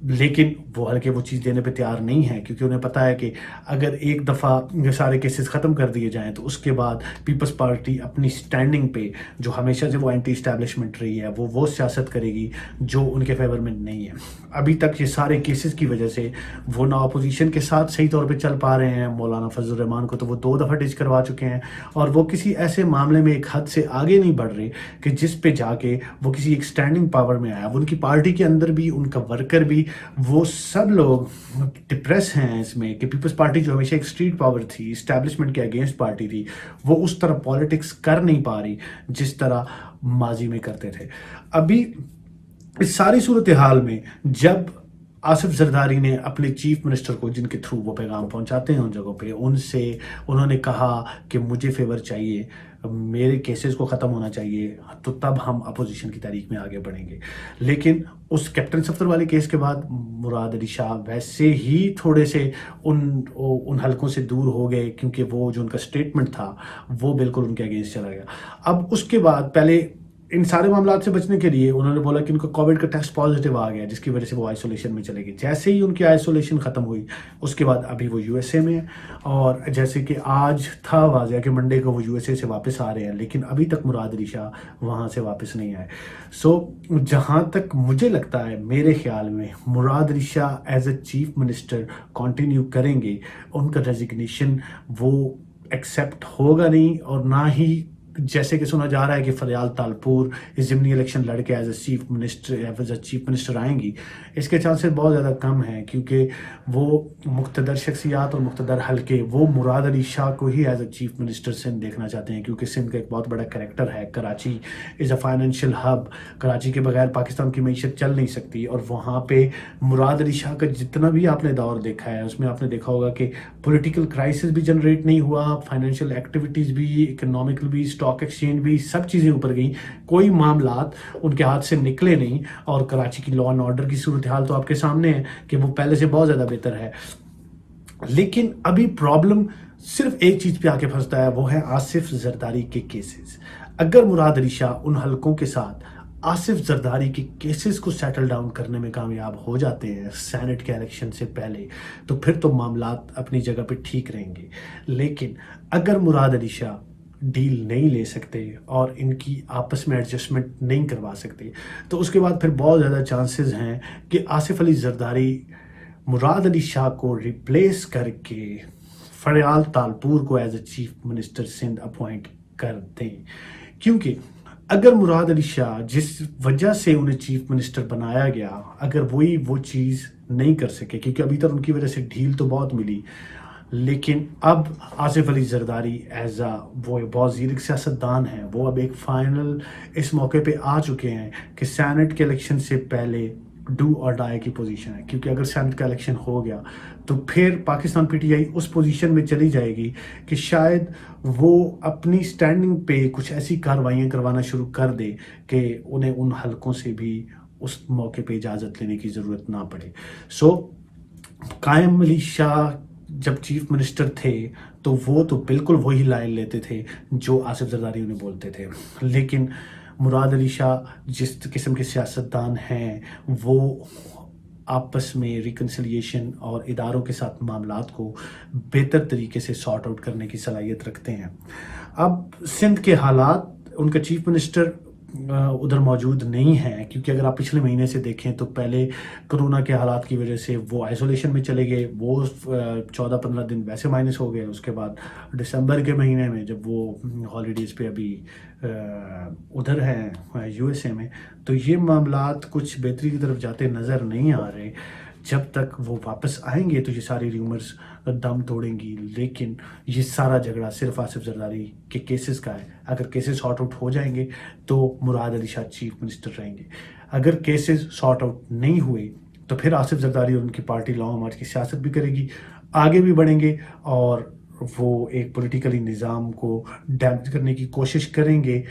لیکن وہ حلقے وہ چیز دینے پہ تیار نہیں ہیں، کیونکہ انہیں پتہ ہے کہ اگر ایک دفعہ یہ سارے کیسز ختم کر دیے جائیں تو اس کے بعد پیپلز پارٹی اپنی سٹینڈنگ پہ جو ہمیشہ سے وہ اینٹی اسٹیبلشمنٹ رہی ہے وہ سیاست کرے گی جو ان کے فیور میں نہیں ہے۔ ابھی تک یہ سارے کیسز کی وجہ سے وہ نہ اپوزیشن کے ساتھ صحیح طور پہ چل پا رہے ہیں۔ مولانا فضل الرحمان کو تو وہ 2 دفعہ ڈچ کروا چکے ہیں، اور وہ کسی ایسے معاملے میں ایک حد سے آگے نہیں بڑھ رہے کہ جس پہ جا کے وہ کسی ایک سٹینڈنگ پاور میں آیا۔ وہ ان کی پارٹی کے اندر بھی، ان کا ورکر بھی، وہ سب لوگ ڈپریس ہیں اس میں کہ پیپلز پارٹی جو ہمیشہ ایک اسٹریٹ پاور تھی، اسٹیبلشمنٹ کے اگینسٹ پارٹی تھی، وہ اس طرح پالیٹکس کر نہیں پا رہی جس طرح ماضی میں کرتے تھے۔ ابھی اس ساری صورتحال میں جب آصف زرداری نے اپنے چیف منسٹر کو، جن کے تھرو وہ پیغام پہنچاتے ہیں ان جگہوں پہ، انہوں نے کہا کہ مجھے فیور چاہیے، میرے کیسز کو ختم ہونا چاہیے، تو تب ہم اپوزیشن کی تاریخ میں آگے بڑھیں گے۔ لیکن اس کیپٹن صفدر والے کیس کے بعد مراد علی شاہ ویسے ہی تھوڑے سے ان حلقوں سے دور ہو گئے، کیونکہ وہ جو ان کا سٹیٹمنٹ تھا وہ بالکل ان کے اگینسٹ چلا گیا۔ اب اس کے بعد پہلے ان سارے معاملات سے بچنے کے لیے انہوں نے بولا کہ ان کو کووڈ کا ٹیسٹ پازیٹیو آ گیا، جس کی وجہ سے وہ آئسولیشن میں چلے گئے۔ جیسے ہی ان کی آئسولیشن ختم ہوئی اس کے بعد ابھی وہ USA میں ہیں، اور جیسے کہ آج تھا واضح کہ منڈے کو وہ USA سے واپس آ رہے ہیں، لیکن ابھی تک مراد علی شاہ وہاں سے واپس نہیں آئے۔ جہاں تک مجھے لگتا ہے، میرے خیال میں Murad Ali Shah as a chief minister continue کریں گے۔ ان کا ریزگنیشن وہ ایکسیپٹ ہوگا نہیں، اور نہ ہی جیسے کہ سنا جا رہا ہے کہ فریال تالپور ضمنی الیکشن لڑ کے ایز اے چیف منسٹر آئیں گی۔ اس کے چانسز بہت زیادہ کم ہیں، کیونکہ وہ مقتدر شخصیات اور مقتدر حلقے وہ مراد علی شاہ کو ہی as a chief minister Sindh دیکھنا چاہتے ہیں، کیونکہ سندھ کا ایک بہت بڑا کریکٹر ہے۔ کراچی از اے فائنینشیل ہب، کراچی کے بغیر پاکستان کی معیشت چل نہیں سکتی، اور وہاں پہ مراد علی شاہ کا جتنا بھی آپ نے دور دیکھا ہے اس میں آپ نے دیکھا ہوگا کہ پولیٹیکل کرائسس بھی جنریٹ نہیں ہوا، فائنینشیل ایکٹیویٹیز بھی، اکنامیکل بھی، اسٹاک ایکسچینج بھی، سب چیزیں اوپر گئیں، کوئی معاملات ان کے ہاتھ سے نکلے نہیں۔ اور کراچی کی لا اینڈ آرڈر کی صورتحال تو آپ کے سامنے ہے کہ وہ پہلے سے بہت زیادہ بہتر ہے۔ لیکن ابھی پرابلم صرف ایک چیز پہ آ کے پھنستا ہے، وہ ہے آصف زرداری کے کیسز۔ اگر مراد علی شاہ ان حلقوں کے ساتھ آصف زرداری کے کیسز کو سیٹل ڈاؤن کرنے میں کامیاب ہو جاتے ہیں سینٹ کے الیکشن سے پہلے، تو پھر تو معاملات اپنی جگہ پہ ٹھیک رہیں گے۔ لیکن اگر مراد علی شاہ ڈیل نہیں لے سکتے اور ان کی آپس میں ایڈجسٹمنٹ نہیں کروا سکتے، تو اس کے بعد پھر بہت زیادہ چانسز ہیں کہ آصف علی زرداری مراد علی شاہ کو ریپلیس کر کے فریال تالپور کو as a chief minister Sindh appoint کر دیں۔ کیونکہ اگر مراد علی شاہ جس وجہ سے انہیں چیف منسٹر بنایا گیا، اگر وہی وہ چیز نہیں کر سکے، کیونکہ ابھی تک ان کی وجہ سے ڈھیل تو بہت ملی، لیکن اب آصف علی زرداری ایز اے وہ بہت زیرک سیاستدان ہیں، وہ اب ایک فائنل اس موقع پہ آ چکے ہیں کہ سینٹ کے الیکشن سے پہلے ڈو اور ڈائی کی پوزیشن ہے، کیونکہ اگر سینٹ کا الیکشن ہو گیا تو پھر پاکستان PTI اس پوزیشن میں چلی جائے گی کہ شاید وہ اپنی سٹینڈنگ پہ کچھ ایسی کاروائیاں کروانا شروع کر دے کہ انہیں ان حلقوں سے بھی اس موقع پہ اجازت لینے کی ضرورت نہ پڑے۔ قائم علی شاہ جب چیف منسٹر تھے تو وہ تو بالکل وہی لائن لیتے تھے جو آصف زرداری انہیں بولتے تھے، لیکن مراد علی شاہ جس قسم کے سیاستدان ہیں وہ آپس میں ریکنسلیشن اور اداروں کے ساتھ معاملات کو بہتر طریقے سے سارٹ آؤٹ کرنے کی صلاحیت رکھتے ہیں۔ اب سندھ کے حالات، ان کا چیف منسٹر ادھر موجود نہیں ہیں، کیونکہ اگر آپ پچھلے مہینے سے دیکھیں تو پہلے کرونا کے حالات کی وجہ سے وہ آئسولیشن میں چلے گئے، وہ 14-15 دن ویسے مائنس ہو گئے۔ اس کے بعد دسمبر کے مہینے میں جب وہ ہالیڈیز پہ ابھی ادھر ہیں USA میں، تو یہ معاملات کچھ بہتری کی طرف جاتے نظر نہیں آ رہے۔ جب تک وہ واپس آئیں گے تو یہ ساری ریومرز دم توڑیں گی، لیکن یہ سارا جھگڑا صرف آصف زرداری کے کیسز کا ہے۔ اگر کیسز سارٹ آؤٹ ہو جائیں گے تو مراد علی شاہ چیف منسٹر رہیں گے، اگر کیسز سارٹ آؤٹ نہیں ہوئے تو پھر آصف زرداری اور ان کی پارٹی لا و مارچ کی سیاست بھی کرے گی، آگے بھی بڑھیں گے، اور وہ ایک پولیٹیکلی نظام کو ڈیمیج کرنے کی کوشش کریں گے،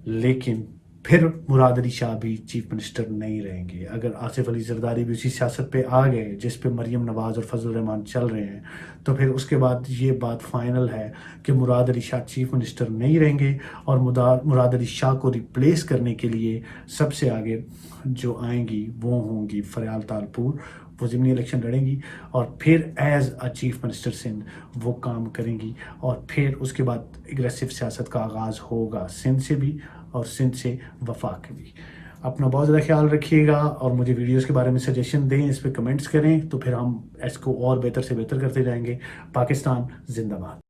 لیکن پھر مراد علی شاہ بھی چیف منسٹر نہیں رہیں گے. اگر آصف علی زرداری بھی اسی سیاست پہ آ گئے جس پہ مریم نواز اور فضل الرحمان چل رہے ہیں, تو پھر اس کے بعد یہ بات فائنل ہے کہ مراد علی شاہ چیف منسٹر نہیں رہیں گے, اور مراد علی شاہ کو ریپلیس کرنے کے لیے سب سے آگے جو آئیں گی وہ ہوں گی فریال تالپور. وہ ضمنی الیکشن لڑیں گی اور پھر as a chief minister Sindh وہ کام کریں گی, اور پھر اس کے بعد اگریسو سیاست کا آغاز ہوگا سندھ سے بھی اور سندھ سے وفاق بھی. اپنا بہت زیادہ خیال رکھیے گا, اور مجھے ویڈیوز کے بارے میں سجیشن دیں, اس پہ کمنٹس کریں, تو پھر ہم اس کو اور بہتر سے بہتر کرتے جائیں گے. پاکستان زندہ باد.